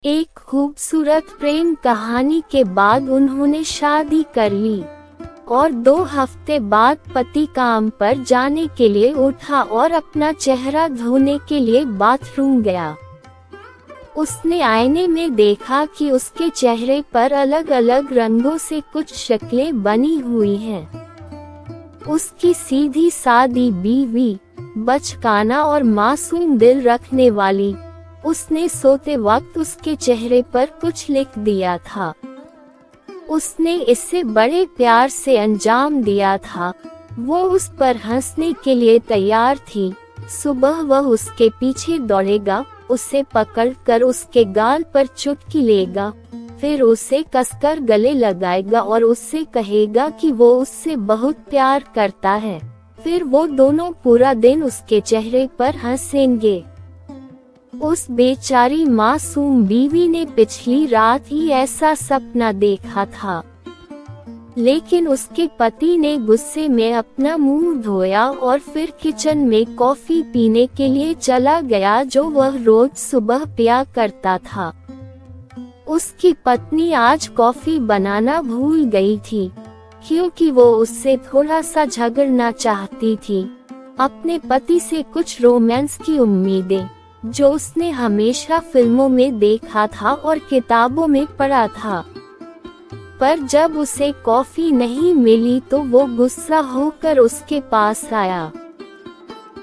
एक खूबसूरत प्रेम कहानी के बाद उन्होंने शादी कर ली और 2 हफ्ते बाद पति काम पर जाने के लिए उठा और अपना चेहरा धोने के लिए बाथरूम गया। उसने आईने में देखा कि उसके चेहरे पर अलग अलग रंगों से कुछ शक्लें बनी हुई हैं। उसकी सीधी सादी बीवी, बचकाना और मासूम दिल रखने वाली, उसने सोते वक्त उसके चेहरे पर कुछ लिख दिया था। उसने इसे बड़े प्यार से अंजाम दिया था। वो उस पर हंसने के लिए तैयार थी। सुबह वह उसके पीछे दौड़ेगा, उसे पकड़कर उसके गाल पर चुटकी लेगा, फिर उसे कसकर गले लगाएगा और उससे कहेगा कि वो उससे बहुत प्यार करता है। फिर वो दोनों पूरा दिन उसके चेहरे पर हंसेंगे। उस बेचारी मासूम बीवी ने पिछली रात ही ऐसा सपना देखा था, लेकिन उसके पति ने गुस्से में अपना मुंह धोया और फिर किचन में कॉफी पीने के लिए चला गया, जो वह रोज सुबह पिया करता था। उसकी पत्नी आज कॉफी बनाना भूल गई थी, क्योंकि वो उससे थोड़ा सा झगड़ना चाहती थी। अपने पति से कुछ रोमांस की उम्मीदें, जो उसने हमेशा फिल्मों में देखा था और किताबों में पढ़ा था। पर जब उसे कॉफी नहीं मिली तो वो गुस्सा होकर उसके पास आया।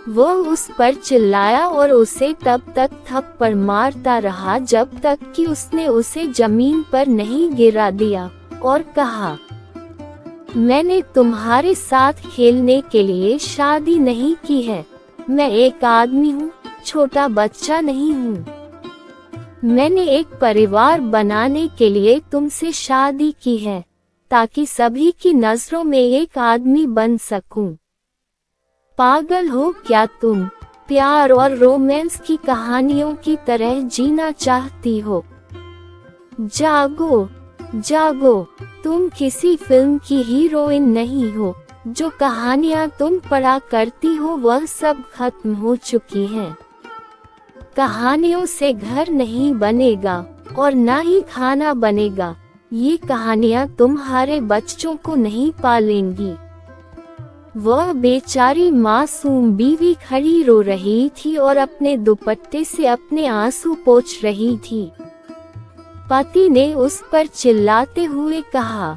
वो उस पर चिल्लाया और उसे तब तक थप्पड़ मारता रहा जब तक कि उसने उसे जमीन पर नहीं गिरा दिया और कहा, मैंने तुम्हारे साथ खेलने के लिए शादी नहीं की है। मैं एक आदमी हूँ, छोटा बच्चा नहीं हूँ। मैंने एक परिवार बनाने के लिए तुमसे शादी की है, ताकि सभी की नजरों में एक आदमी बन सकूं। पागल हो क्या तुम? प्यार और रोमांस की कहानियों की तरह जीना चाहती हो? जागो, जागो। तुम किसी फिल्म की हीरोइन नहीं हो। जो कहानियाँ तुम पढ़ा करती हो वह सब खत्म हो चुकी हैं। कहानियों से घर नहीं बनेगा और ना ही खाना बनेगा। ये कहानियाँ तुम्हारे बच्चों को नहीं पालेंगी। वह बेचारी मासूम बीवी खड़ी रो रही थी और अपने दुपट्टे से अपने आंसू पोंछ रही थी। पति ने उस पर चिल्लाते हुए कहा,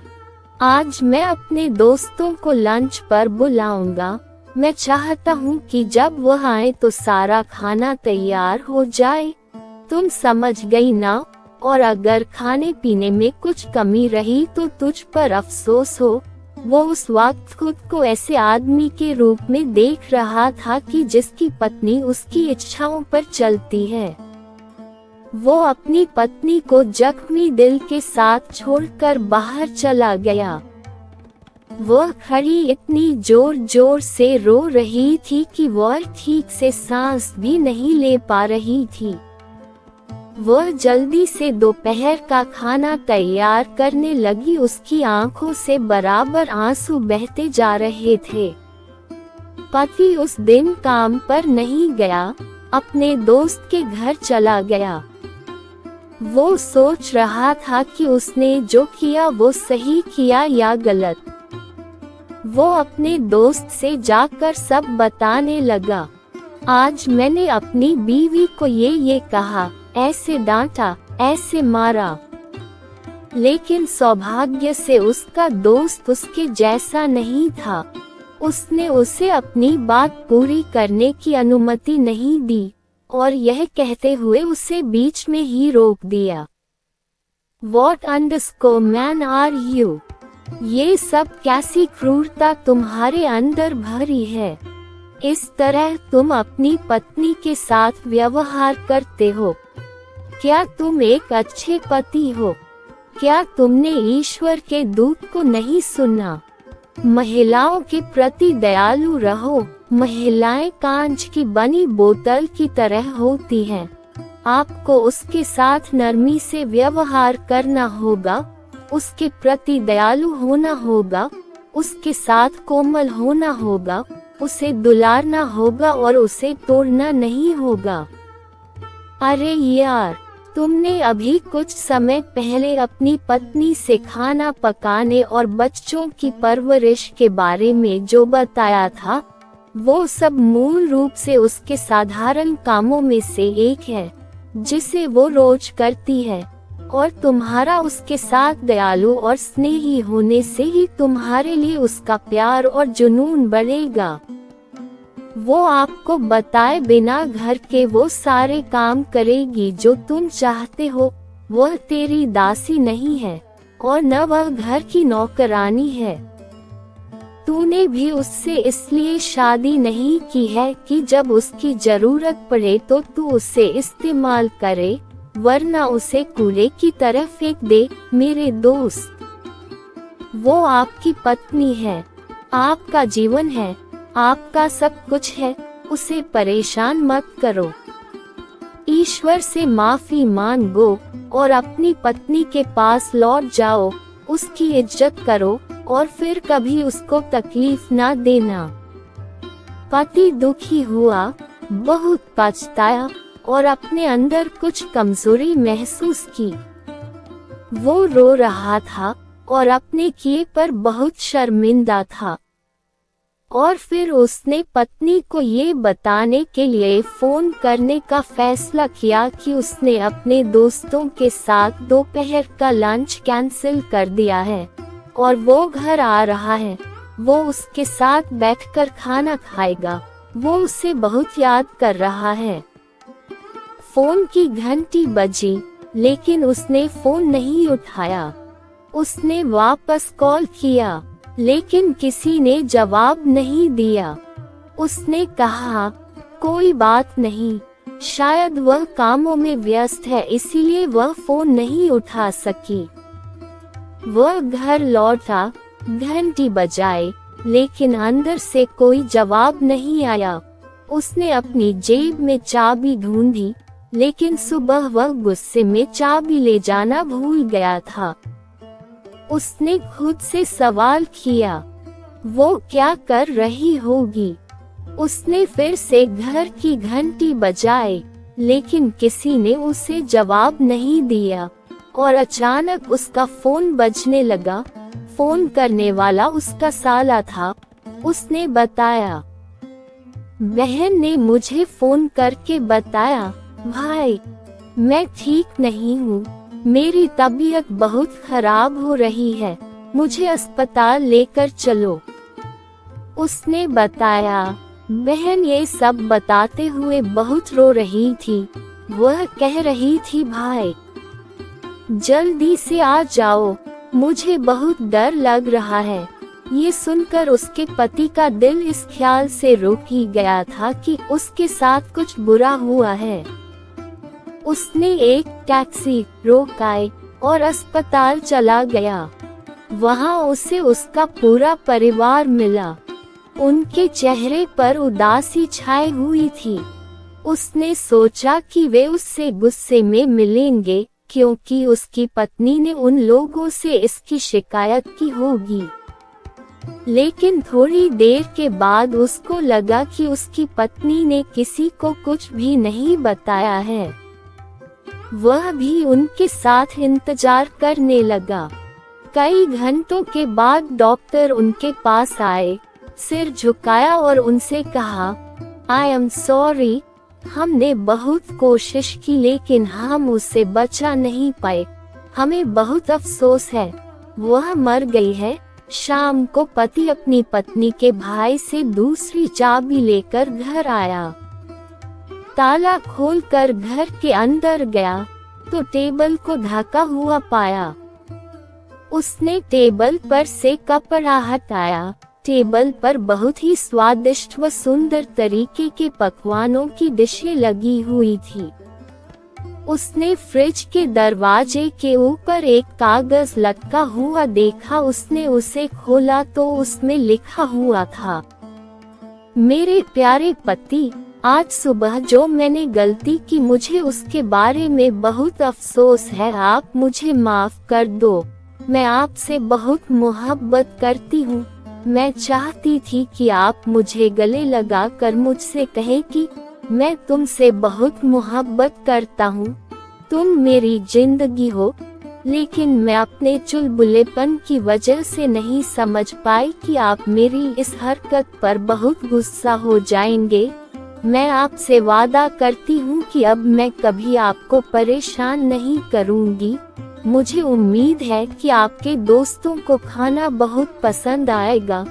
आज मैं अपने दोस्तों को लंच पर बुलाऊंगा। मैं चाहता हूँ कि जब वह आए तो सारा खाना तैयार हो जाए। तुम समझ गई ना? और अगर खाने पीने में कुछ कमी रही तो तुझ पर अफसोस हो। वो उस वक्त खुद को ऐसे आदमी के रूप में देख रहा था कि जिसकी पत्नी उसकी इच्छाओं पर चलती है। वो अपनी पत्नी को जख्मी दिल के साथ छोड़कर बाहर चला गया। वह खड़ी इतनी जोर जोर से रो रही थी कि वह ठीक से सांस भी नहीं ले पा रही थी। वह जल्दी से दोपहर का खाना तैयार करने लगी। उसकी आंखों से बराबर आंसू बहते जा रहे थे। पति उस दिन काम पर नहीं गया, अपने दोस्त के घर चला गया। वो सोच रहा था कि उसने जो किया वो सही किया या गलत। वो अपने दोस्त से जाकर सब बताने लगा। आज मैंने अपनी बीवी को ये कहा, ऐसे डांटा, ऐसे मारा। लेकिन सौभाग्य से उसका दोस्त उसके जैसा नहीं था। उसने उसे अपनी बात पूरी करने की अनुमति नहीं दी और यह कहते हुए उसे बीच में ही रोक दिया। What underscore man are you? ये सब कैसी क्रूरता तुम्हारे अंदर भरी है? इस तरह तुम अपनी पत्नी के साथ व्यवहार करते हो। क्या तुम एक अच्छे पति हो? क्या तुमने ईश्वर के दूत को नहीं सुना? महिलाओं के प्रति दयालु रहो। महिलाएं कांच की बनी बोतल की तरह होती हैं। आपको उसके साथ नरमी से व्यवहार करना होगा, उसके प्रति दयालु होना होगा, उसके साथ कोमल होना होगा, उसे दुलारना होगा और उसे तोड़ना नहीं होगा। अरे यार, तुमने अभी कुछ समय पहले अपनी पत्नी से खाना पकाने और बच्चों की परवरिश के बारे में जो बताया था, वो सब मूल रूप से उसके साधारण कामों में से एक है जिसे वो रोज करती है, और तुम्हारा उसके साथ दयालु और स्नेही होने से ही तुम्हारे लिए उसका प्यार और जुनून बढ़ेगा। वो आपको बताए बिना घर के वो सारे काम करेगी जो तुम चाहते हो। वह तेरी दासी नहीं है और न वह घर की नौकरानी है। तूने भी उससे इसलिए शादी नहीं की है कि जब उसकी जरूरत पड़े तो तू उसे इस्तेमाल करे, वरना उसे कूड़े की तरह फेंक दे। मेरे दोस्त, वो आपकी पत्नी है, आपका जीवन है, आपका सब कुछ है। उसे परेशान मत करो। ईश्वर से माफी मांगो और अपनी पत्नी के पास लौट जाओ। उसकी इज्जत करो और फिर कभी उसको तकलीफ ना देना। पति दुखी हुआ, बहुत पछताया और अपने अंदर कुछ कमजोरी महसूस की। वो रो रहा था और अपने किए पर बहुत शर्मिंदा था, और फिर उसने पत्नी को ये बताने के लिए फोन करने का फैसला किया कि उसने अपने दोस्तों के साथ दोपहर का लंच कैंसिल कर दिया है और वो घर आ रहा है। वो उसके साथ बैठकर खाना खाएगा। वो उसे बहुत याद कर रहा है। फोन की घंटी बजी, लेकिन उसने फोन नहीं उठाया। उसने वापस कॉल किया, लेकिन किसी ने जवाब नहीं दिया। उसने कहा, कोई बात नहीं, शायद वह कामों में व्यस्त है इसीलिए वह फोन नहीं उठा सकी। वह घर लौटा, घंटी बजाई, लेकिन अंदर से कोई जवाब नहीं आया। उसने अपनी जेब में चाबी ढूंढी, लेकिन सुबह वह गुस्से में चाबी ले जाना भूल गया था। उसने खुद से सवाल किया, वो क्या कर रही होगी। उसने फिर से घर की घंटी बजाई, लेकिन किसी ने उसे जवाब नहीं दिया और अचानक उसका फोन बजने लगा। फोन करने वाला उसका साला था। उसने बताया, बहन ने मुझे फोन करके बताया, भाई मैं ठीक नहीं हूँ, मेरी तबीयत बहुत खराब हो रही है, मुझे अस्पताल लेकर चलो। उसने बताया। बहन ये सब बताते हुए बहुत रो रही थी। वह कह रही थी, भाई जल्दी से आ जाओ, मुझे बहुत डर लग रहा है। ये सुनकर उसके पति का दिल इस ख्याल से रुक ही गया था कि उसके साथ कुछ बुरा हुआ है। उसने एक टैक्सी रोकाई और अस्पताल चला गया। वहां उसे उसका पूरा परिवार मिला। उनके चेहरे पर उदासी छाई हुई थी। उसने सोचा कि वे उससे गुस्से में मिलेंगे क्योंकि उसकी पत्नी ने उन लोगों से इसकी शिकायत की होगी। लेकिन थोड़ी देर के बाद उसको लगा कि उसकी पत्नी ने किसी को कुछ भी नहीं बताया है। वह भी उनके साथ इंतजार करने लगा। कई घंटों के बाद डॉक्टर उनके पास आए, सिर झुकाया और उनसे कहा, आई एम सॉरी, हमने बहुत कोशिश की लेकिन हम उससे बचा नहीं पाए। हमें बहुत अफसोस है, वह मर गई है। शाम को पति अपनी पत्नी के भाई से दूसरी चाबी लेकर घर आया। ताला खोलकर घर के अंदर गया तो टेबल को ढका हुआ पाया। उसने टेबल पर से कपड़ा हटाया। टेबल पर बहुत ही स्वादिष्ट व सुंदर तरीके के पकवानों की डिशें लगी हुई थी। उसने फ्रिज के दरवाजे के ऊपर एक कागज लटका हुआ देखा। उसने उसे खोला तो उसमें लिखा हुआ था, मेरे प्यारे पति, आज सुबह जो मैंने गलती की मुझे उसके बारे में बहुत अफसोस है। आप मुझे माफ कर दो। मैं आपसे बहुत मोहब्बत करती हूँ। मैं चाहती थी कि आप मुझे गले लगाकर मुझसे कहें कि मैं तुमसे बहुत मोहब्बत करता हूँ। तुम मेरी जिंदगी हो, लेकिन मैं अपने चुलबुलेपन की वजह से नहीं समझ पाई कि आप मेरी इस हरकत पर बहुत गुस्सा हो जाएंगे। मैं आपसे वादा करती हूँ कि अब मैं कभी आपको परेशान नहीं करूँगी। मुझे उम्मीद है कि आपके दोस्तों को खाना बहुत पसंद आएगा।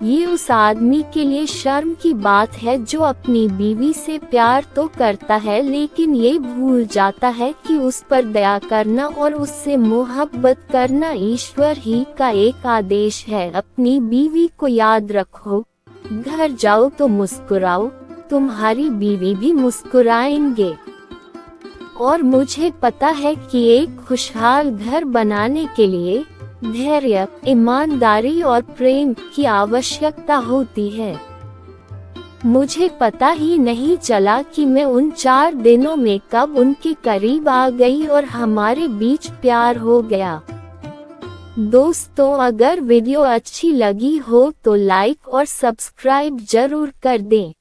ये उस आदमी के लिए शर्म की बात है जो अपनी बीवी से प्यार तो करता है, लेकिन ये भूल जाता है कि उस पर दया करना और उससे मोहब्बत करना ईश्वर ही का एक आदेश है। अपनी बीवी को याद रखो, घर जाओ तो मुस्कुराओ, तुम्हारी बीवी भी मुस्कुराएंगे। और मुझे पता है कि एक खुशहाल घर बनाने के लिए धैर्य, ईमानदारी और प्रेम की आवश्यकता होती है। मुझे पता ही नहीं चला कि मैं उन 4 दिनों में कब उनके करीब आ गई और हमारे बीच प्यार हो गया। दोस्तों, अगर वीडियो अच्छी लगी हो तो लाइक और सब्सक्राइब जरूर कर दें।